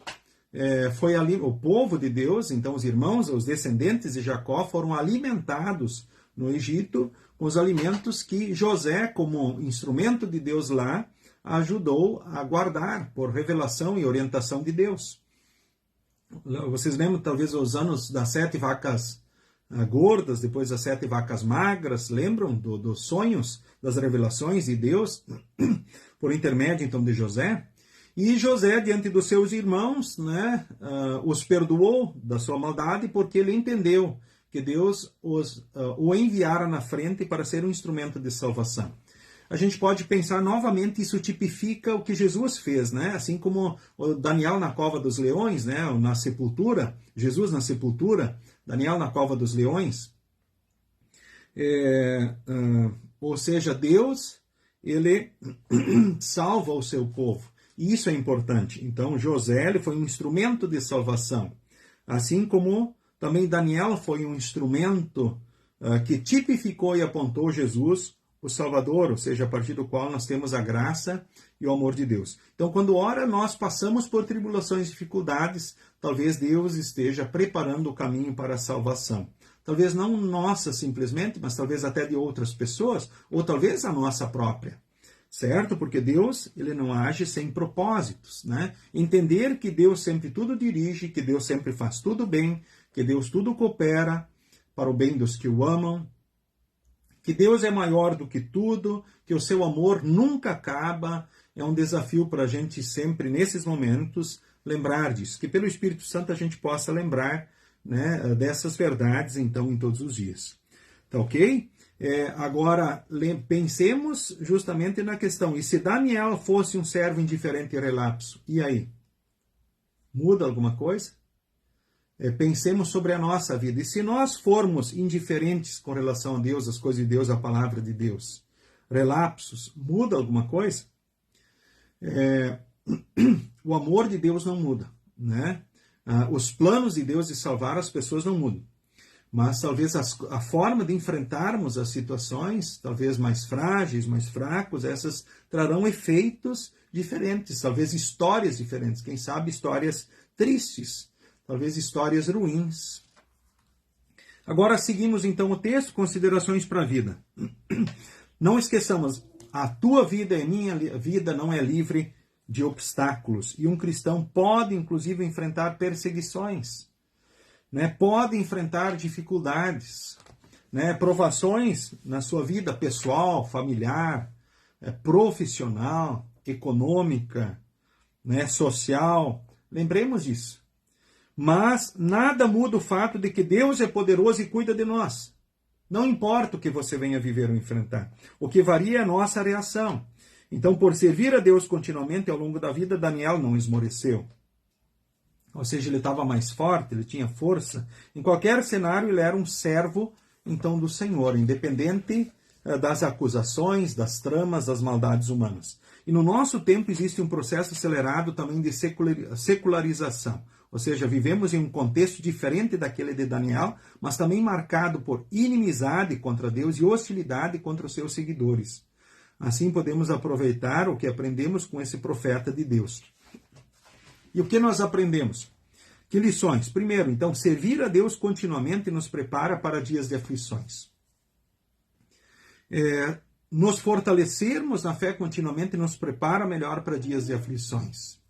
foi ali, o povo de Deus, então os irmãos, os descendentes de Jacó, foram alimentados no Egito com os alimentos que José, como instrumento de Deus lá, ajudou a guardar por revelação e orientação de Deus. Vocês lembram talvez os anos das 7 vacas gordas, depois das 7 vacas magras, lembram dos sonhos, das revelações de Deus, por intermédio então de José? E José, diante dos seus irmãos, os perdoou da sua maldade, porque ele entendeu que Deus o enviara na frente para ser um instrumento de salvação. A gente pode pensar novamente, isso tipifica o que Jesus fez, assim como o Daniel na cova dos leões, na sepultura, Jesus na sepultura, Daniel na cova dos leões. Ou seja, Deus, ele salva o seu povo. E isso é importante. Então, José ele foi um instrumento de salvação. Assim como também Daniel foi um instrumento que tipificou e apontou Jesus, o Salvador, ou seja, a partir do qual nós temos a graça e o amor de Deus. Então, quando ora nós passamos por tribulações e dificuldades, talvez Deus esteja preparando o caminho para a salvação. Talvez não nossa simplesmente, mas talvez até de outras pessoas, ou talvez a nossa própria. Certo? Porque Deus, ele não age sem propósitos, Entender que Deus sempre tudo dirige, que Deus sempre faz tudo bem, que Deus tudo coopera para o bem dos que o amam, que Deus é maior do que tudo, que o seu amor nunca acaba, é um desafio para a gente sempre, nesses momentos, lembrar disso. Que pelo Espírito Santo a gente possa lembrar dessas verdades, então, em todos os dias. Tá ok? Agora, pensemos justamente na questão, e se Daniel fosse um servo indiferente e relapso, e aí? Muda alguma coisa? Pensemos sobre a nossa vida. E se nós formos indiferentes com relação a Deus, as coisas de Deus, a palavra de Deus, relapsos, muda alguma coisa? O amor de Deus não muda, Os planos de Deus de salvar as pessoas não mudam. Mas talvez a forma de enfrentarmos as situações, talvez mais frágeis, mais fracos, essas trarão efeitos diferentes, talvez histórias diferentes, quem sabe histórias tristes, talvez histórias ruins. Agora seguimos então o texto, considerações para a vida. Não esqueçamos, a tua vida e minha vida não é livre de obstáculos. E um cristão pode, inclusive, enfrentar perseguições, né? Pode enfrentar dificuldades, né? Provações na sua vida pessoal, familiar, profissional, econômica, né? Social. Lembremos disso. Mas nada muda o fato de que Deus é poderoso e cuida de nós. Não importa o que você venha viver ou enfrentar. O que varia é a nossa reação. Então, por servir a Deus continuamente ao longo da vida, Daniel não esmoreceu. Ou seja, ele estava mais forte, ele tinha força. Em qualquer cenário, ele era um servo, então, do Senhor, independente das acusações, das tramas, das maldades humanas. E no nosso tempo existe um processo acelerado também de secularização. Ou seja, vivemos em um contexto diferente daquele de Daniel, mas também marcado por inimizade contra Deus e hostilidade contra os seus seguidores. Assim podemos aproveitar o que aprendemos com esse profeta de Deus. E o que nós aprendemos? Que lições? Primeiro, então, servir a Deus continuamente nos prepara para dias de aflições. Nos fortalecermos na fé continuamente nos prepara melhor para dias de aflições.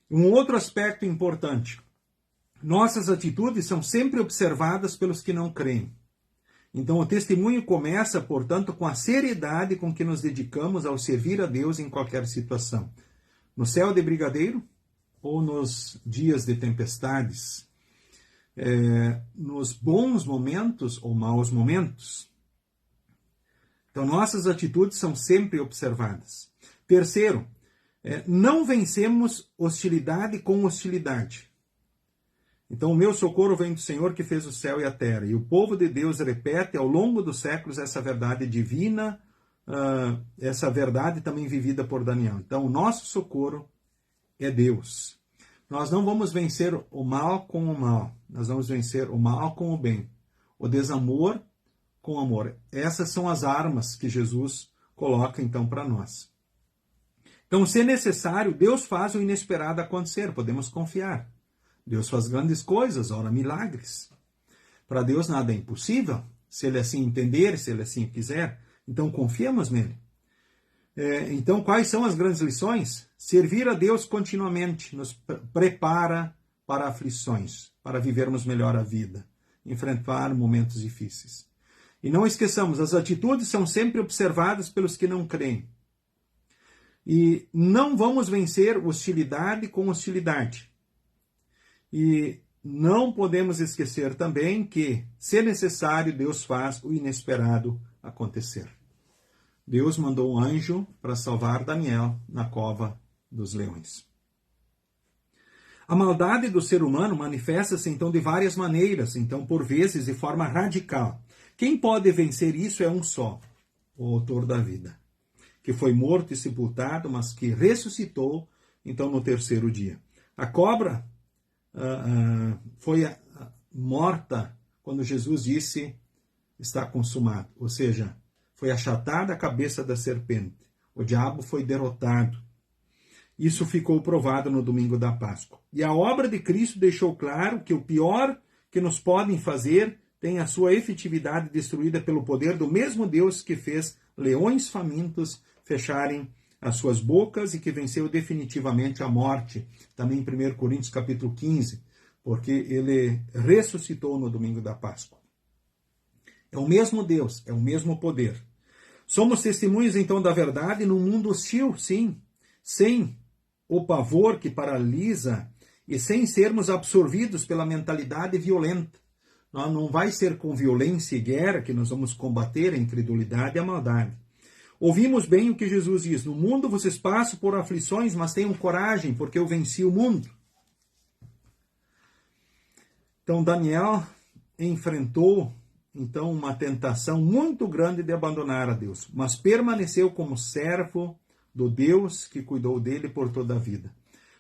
Um outro aspecto importante. Nossas atitudes são sempre observadas pelos que não creem. Então, o testemunho começa, portanto, com a seriedade com que nos dedicamos ao servir a Deus em qualquer situação. No céu de brigadeiro ou nos dias de tempestades, nos bons momentos ou maus momentos. Então, nossas atitudes são sempre observadas. Terceiro, não vencemos hostilidade com hostilidade. Então, o meu socorro vem do Senhor que fez o céu e a terra. E o povo de Deus repete ao longo dos séculos essa verdade divina, essa verdade também vivida por Daniel. Então, o nosso socorro é Deus. Nós não vamos vencer o mal com o mal. Nós vamos vencer o mal com o bem. O desamor com o amor. Essas são as armas que Jesus coloca, então, para nós. Então, se necessário, Deus faz o inesperado acontecer. Podemos confiar. Deus faz grandes coisas, ora milagres. Para Deus nada é impossível, se Ele assim entender, se Ele assim quiser. Então, confiamos nele. Então, quais são as grandes lições? Servir a Deus continuamente nos prepara para aflições, para vivermos melhor a vida, enfrentar momentos difíceis. E não esqueçamos, as atitudes são sempre observadas pelos que não creem. E não vamos vencer hostilidade com hostilidade. E não podemos esquecer também que, se necessário, Deus faz o inesperado acontecer. Deus mandou um anjo para salvar Daniel na cova dos leões. A maldade do ser humano manifesta-se, então, de várias maneiras, então, por vezes, de forma radical. Quem pode vencer isso é um só, o autor da vida, que foi morto e sepultado, mas que ressuscitou, então, no terceiro dia. A cobra foi morta quando Jesus disse, está consumado. Ou seja, foi achatada a cabeça da serpente. O diabo foi derrotado. Isso ficou provado no domingo da Páscoa. E a obra de Cristo deixou claro que o pior que nos podem fazer tem a sua efetividade destruída pelo poder do mesmo Deus que fez leões famintos fecharem as suas bocas e que venceu definitivamente a morte. Também em 1 Coríntios capítulo 15, porque ele ressuscitou no domingo da Páscoa. É o mesmo Deus, é o mesmo poder. Somos testemunhas então da verdade num mundo hostil, sim, sem o pavor que paralisa e sem sermos absorvidos pela mentalidade violenta. Não vai ser com violência e guerra que nós vamos combater a incredulidade e a maldade. Ouvimos bem o que Jesus diz, no mundo vocês passam por aflições, mas tenham coragem, porque eu venci o mundo. Então Daniel enfrentou então uma tentação muito grande de abandonar a Deus, mas permaneceu como servo do Deus que cuidou dele por toda a vida.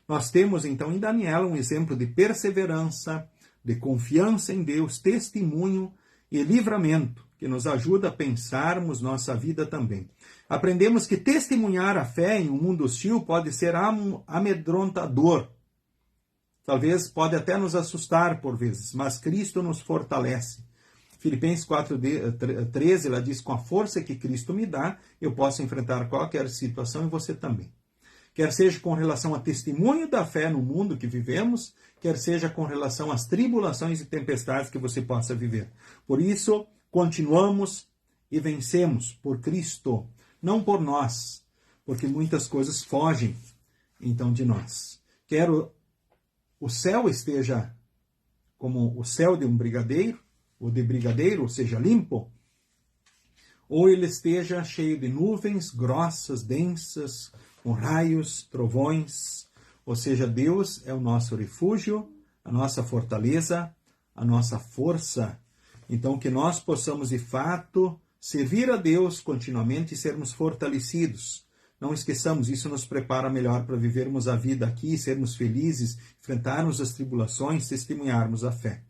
Nós temos então em Daniel um exemplo de perseverança, de confiança em Deus, testemunho e livramento, que nos ajuda a pensarmos nossa vida também. Aprendemos que testemunhar a fé em um mundo hostil pode ser amedrontador. Talvez pode até nos assustar por vezes, mas Cristo nos fortalece. Filipenses 4:13, ela diz, com a força que Cristo me dá, eu posso enfrentar qualquer situação e você também. quer seja com relação a testemunho da fé no mundo que vivemos, quer seja com relação às tribulações e tempestades que você possa viver. Por isso, continuamos e vencemos por Cristo, não por nós, porque muitas coisas fogem, então, de nós. Quero o céu esteja como o céu de um brigadeiro, ou de brigadeiro, ou seja, limpo, ou ele esteja cheio de nuvens grossas, densas, com raios, trovões, ou seja, Deus é o nosso refúgio, a nossa fortaleza, a nossa força. Então, que nós possamos, de fato, servir a Deus continuamente e sermos fortalecidos. Não esqueçamos, isso nos prepara melhor para vivermos a vida aqui, sermos felizes, enfrentarmos as tribulações, testemunharmos a fé.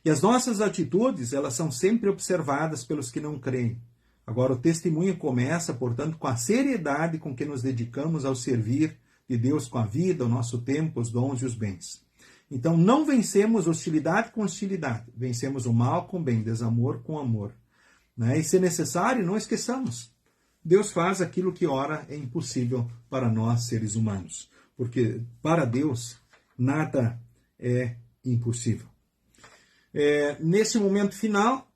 E as nossas atitudes, elas são sempre observadas pelos que não creem. Agora, o testemunho começa, portanto, com a seriedade com que nos dedicamos ao servir de Deus com a vida, o nosso tempo, os dons e os bens. Então, não vencemos hostilidade com hostilidade, vencemos o mal com bem, desamor com amor. E se necessário, não esqueçamos, Deus faz aquilo que ora é impossível para nós, seres humanos, porque para Deus nada é impossível. Nesse momento final,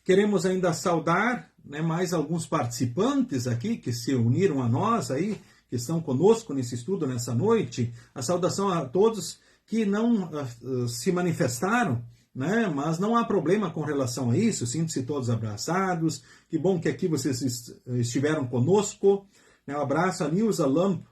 queremos ainda saudar mais alguns participantes aqui que se uniram a nós aí, que estão conosco nesse estudo nessa noite. A saudação a todos que não se manifestaram, mas não há problema com relação a isso, sintam-se todos abraçados, que bom que aqui vocês estiveram conosco. Um abraço a Nilza Lamp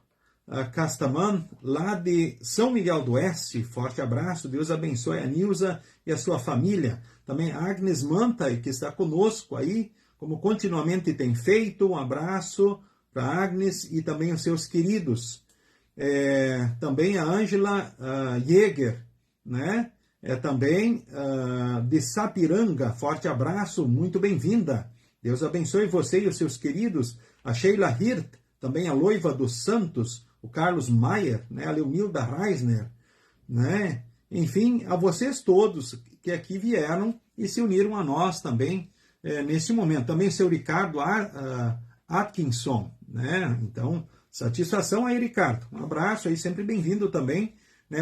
Castaman, lá de São Miguel do Oeste, forte abraço, Deus abençoe a Nilza e a sua família. Também a Agnes Manta, que está conosco aí, como continuamente tem feito, um abraço para Agnes e também os seus queridos. Também a Ângela Jäger, também de Sapiranga, forte abraço, muito bem-vinda. Deus abençoe você e os seus queridos. A Sheila Hirt, também a Loiva dos Santos, o Carlos Maier, a Leomilda Reisner, enfim, a vocês todos que aqui vieram e se uniram a nós também nesse momento. Também o seu Ricardo Atkinson, Então, satisfação aí, Ricardo. Um abraço aí, sempre bem-vindo também,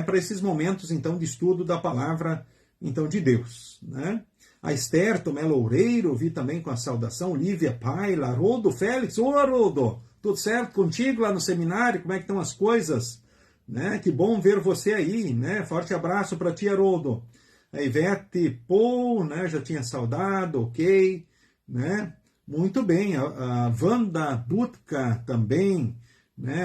para esses momentos, então, de estudo da palavra, então, de Deus, A Esther Tomé Loureiro, vi também com a saudação, Lívia Paila, Haroldo Félix. Ô, Haroldo, tudo certo contigo lá no seminário? Como é que estão as coisas? Que bom ver você aí, Forte abraço para ti, Haroldo. A Ivete Paul, já tinha saudado, ok, Muito bem. A Wanda Dutka também,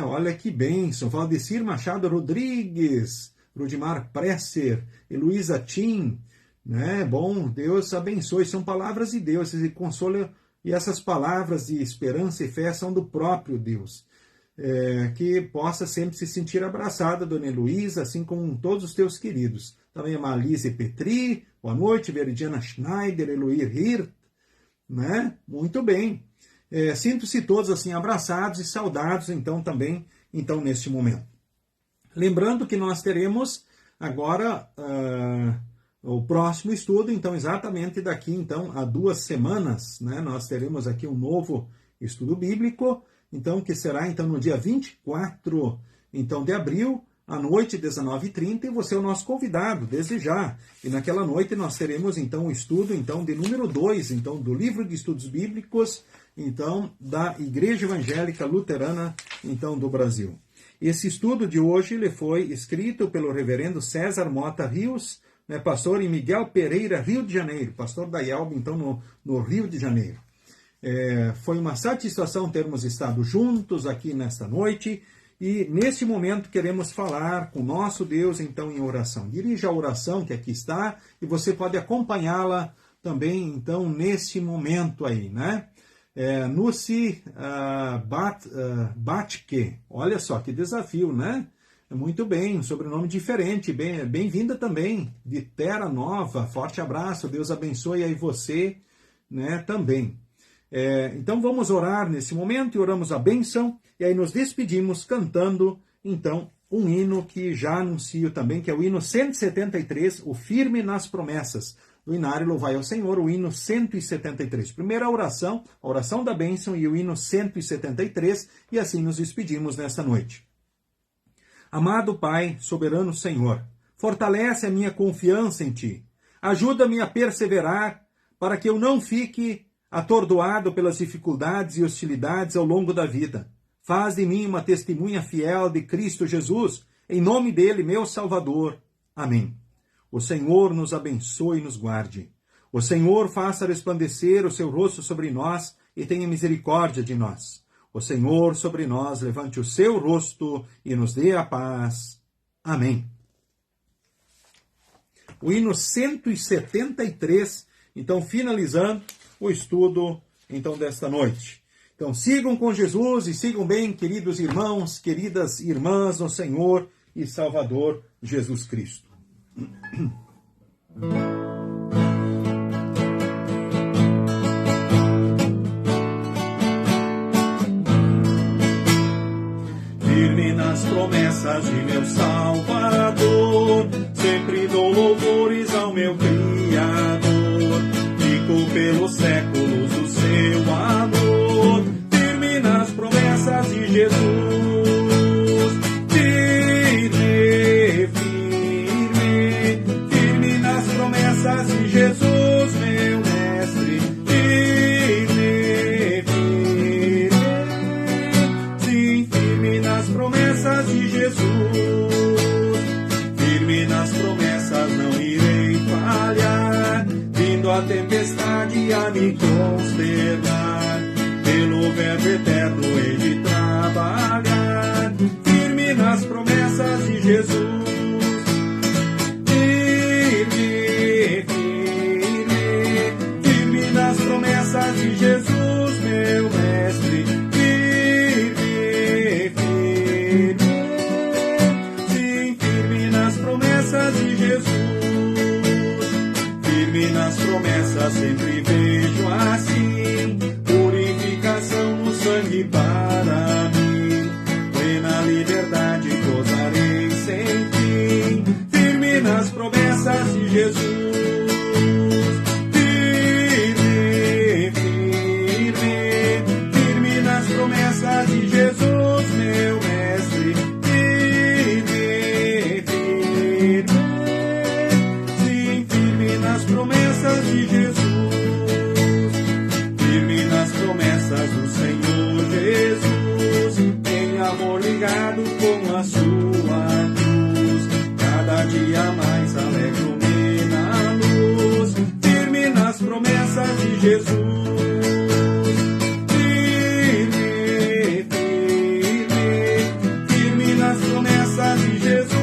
Olha que bênção. Valdecir Machado Rodrigues, Rudimar Presser, Heloísa Tim, Bom, Deus abençoe. São palavras de Deus e consolo. E essas palavras de esperança e fé são do próprio Deus. Que possa sempre se sentir abraçada, Dona Heloísa, assim como todos os teus queridos. Também a Malise Petri, boa noite, Veridiana Schneider, Eloir Hirt, Muito bem. Sinto-se todos assim abraçados e saudados, então, também, então, neste momento. Lembrando que nós teremos agora o próximo estudo, então, exatamente daqui, então, a 2 semanas, Nós teremos aqui um novo estudo bíblico, então, que será, então, no dia 24, então, de abril, à noite, 19h30, e você é o nosso convidado, desde já. E naquela noite nós teremos, então, o estudo, então, de número 2, então, do livro de estudos bíblicos, então, da Igreja Evangélica Luterana, então, do Brasil. Esse estudo de hoje, ele foi escrito pelo reverendo César Mota Rios, pastor em Miguel Pereira, Rio de Janeiro, pastor da IELB, então, no Rio de Janeiro. Foi uma satisfação termos estado juntos aqui nesta noite, e neste momento queremos falar com nosso Deus, então, em oração. Dirija a oração que aqui está, e você pode acompanhá-la também, então, nesse momento aí, Nussi Batke, olha só que desafio, Muito bem, um sobrenome diferente, bem-vinda também, de Terra Nova, forte abraço, Deus abençoe aí você, também. Então vamos orar nesse momento e oramos a bênção, e aí nos despedimos cantando, então, um hino que já anuncio também, que é o hino 173, o Firme nas Promessas, do Inário Louvai ao Senhor, o hino 173. Primeiro a oração da bênção e o hino 173, e assim nos despedimos nesta noite. Amado Pai, soberano Senhor, fortalece a minha confiança em Ti. Ajuda-me a perseverar para que eu não fique atordoado pelas dificuldades e hostilidades ao longo da vida. Faz de mim uma testemunha fiel de Cristo Jesus, em nome dele, meu Salvador. Amém. O Senhor nos abençoe e nos guarde. O Senhor faça resplandecer o seu rosto sobre nós e tenha misericórdia de nós. O Senhor sobre nós levante o seu rosto e nos dê a paz. Amém. O hino 173, então, finalizando o estudo, então, desta noite. Então, sigam com Jesus e sigam bem, queridos irmãos, queridas irmãs no Senhor e Salvador Jesus Cristo. Firme nas promessas de meu Salvador, sempre dou louvores ao meu Criador. Fico pelos séculos o seu amor, firme nas promessas de Jesus. Firme, firme, firme nas promessas de Jesus, meu mestre. Firme, firme, sim, firme nas promessas de Jesus. Firme nas promessas, não irei falhar, vindo a tempestade a me consternar, pelo verbo eterno hei de trabalhar, firme nas promessas de Jesus. Firme, firme, firme nas promessas de Jesus, meu mestre. Firme, firme, sim, firme nas promessas de Jesus. Firme nas promessas, sempre vejo assim, purificação no sangue para mim. Plena liberdade gozarei sem fim, firme nas promessas de Jesus. Firme, firme, firme nas promessas de Jesus, meu mestre. Firme, firme, sim, firme nas promessas de Jesus. Firme nas promessas do Senhor Jesus, em amor ligado com a sua cruz, cada dia mais alegro-me na luz, firme nas promessas de Jesus. Firme, firme, firme nas promessas de Jesus.